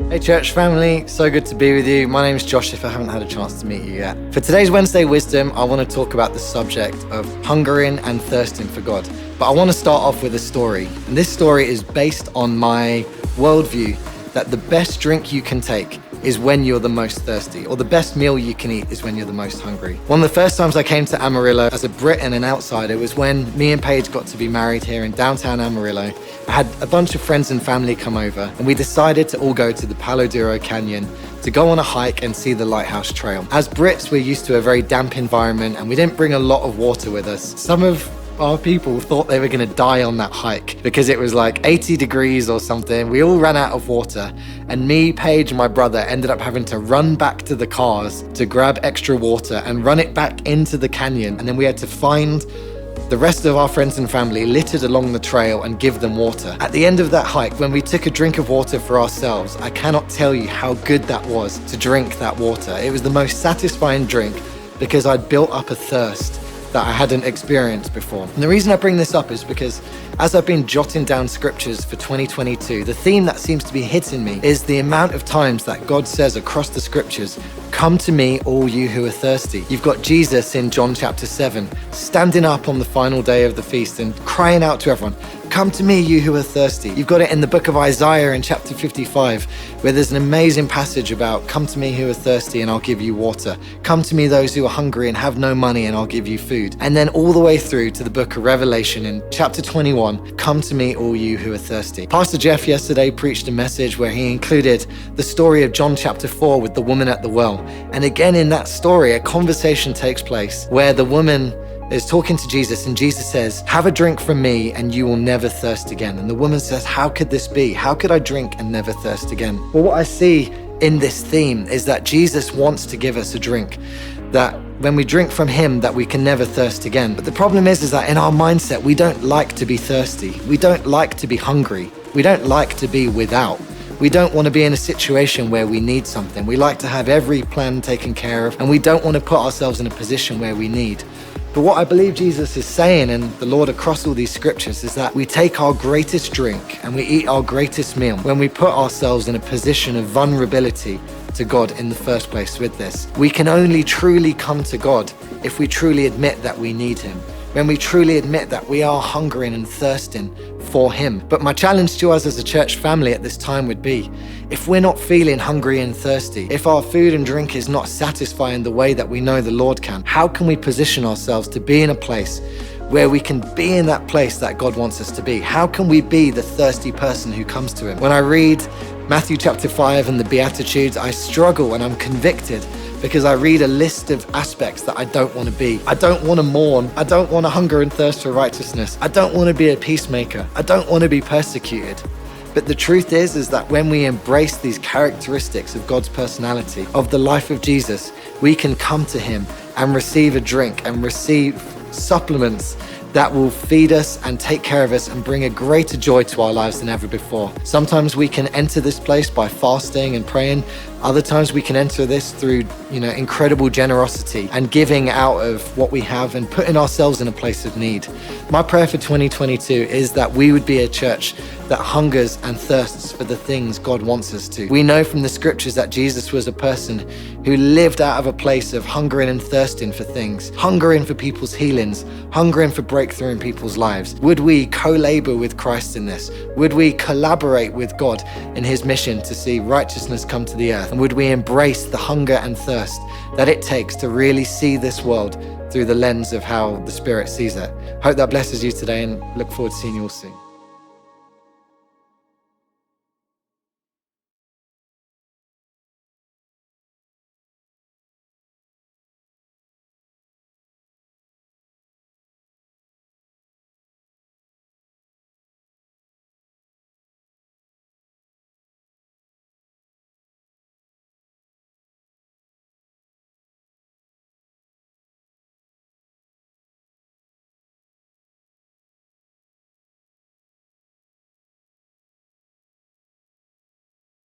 Hey church family, so good to be with you. My name is Josh if I haven't had a chance to meet you yet. For today's Wednesday Wisdom, I want to talk about the subject of hungering and thirsting for God. But I want to start off with a story. And this story is based on my worldview that the best drink you can take is when you're the most thirsty, or the best meal you can eat is when you're the most hungry. One of the first times I came to Amarillo as a Brit and an outsider was when me and Paige got to be married here in downtown Amarillo. I had a bunch of friends and family come over, and we decided to all go to the Palo Duro Canyon to go on a hike and see the Lighthouse Trail. As Brits, we're used to a very damp environment and we didn't bring a lot of water with us. Some of our people thought they were going to die on that hike because it was like 80 degrees or something. We all ran out of water, and me, Paige, and my brother ended up having to run back to the cars to grab extra water and run it back into the canyon. And then we had to find the rest of our friends and family littered along the trail and give them water. At the end of that hike, when we took a drink of water for ourselves, I cannot tell you how good that was to drink that water. It was the most satisfying drink because I'd built up a thirst that I hadn't experienced before. And the reason I bring this up is because as I've been jotting down scriptures for 2022, the theme that seems to be hitting me is the amount of times that God says across the scriptures, "Come to me, all you who are thirsty." You've got Jesus in John chapter 7, standing up on the final day of the feast and crying out to everyone, "Come to me, you who are thirsty." You've got it in the book of Isaiah in chapter 55, where there's an amazing passage about, "Come to me who are thirsty and I'll give you water. Come to me those who are hungry and have no money and I'll give you food." And then all the way through to the book of Revelation in chapter 21, "Come to me, all you who are thirsty." Pastor Jeff yesterday preached a message where he included the story of John chapter 4 with the woman at the well. And again in that story, a conversation takes place where the woman is talking to Jesus and Jesus says, "Have a drink from me and you will never thirst again." And the woman says, "How could this be? How could I drink and never thirst again?" Well, what I see in this theme is that Jesus wants to give us a drink, that when we drink from him that we can never thirst again. But the problem is that in our mindset, we don't like to be thirsty. We don't like to be hungry. We don't like to be without. We don't want to be in a situation where we need something. We like to have every plan taken care of, and we don't want to put ourselves in a position where we need. But what I believe Jesus is saying, and the Lord across all these scriptures, is that we take our greatest drink and we eat our greatest meal when we put ourselves in a position of vulnerability to God in the first place with this. We can only truly come to God if we truly admit that we need him, when we truly admit that we are hungering and thirsting for him. But my challenge to us as a church family at this time would be, if we're not feeling hungry and thirsty, if our food and drink is not satisfying the way that we know the Lord can, how can we position ourselves to be in a place where we can be in that place that God wants us to be? How can we be the thirsty person who comes to him? When I read Matthew chapter 5 and the Beatitudes, I struggle and I'm convicted because I read a list of aspects that I don't want to be. I don't want to mourn. I don't want to hunger and thirst for righteousness. I don't want to be a peacemaker. I don't want to be persecuted. But the truth is that when we embrace these characteristics of God's personality, of the life of Jesus, we can come to him and receive a drink and receive supplements that will feed us and take care of us and bring a greater joy to our lives than ever before. Sometimes we can enter this place by fasting and praying. Other times we can enter this through, incredible generosity and giving out of what we have and putting ourselves in a place of need. My prayer for 2022 is that we would be a church that hungers and thirsts for the things God wants us to. We know from the scriptures that Jesus was a person who lived out of a place of hungering and thirsting for things, hungering for people's healings, hungering for breakthrough in people's lives. Would we co-labor with Christ in this? Would we collaborate with God in his mission to see righteousness come to the earth? And would we embrace the hunger and thirst that it takes to really see this world through the lens of how the Spirit sees it? Hope that blesses you today and look forward to seeing you all soon.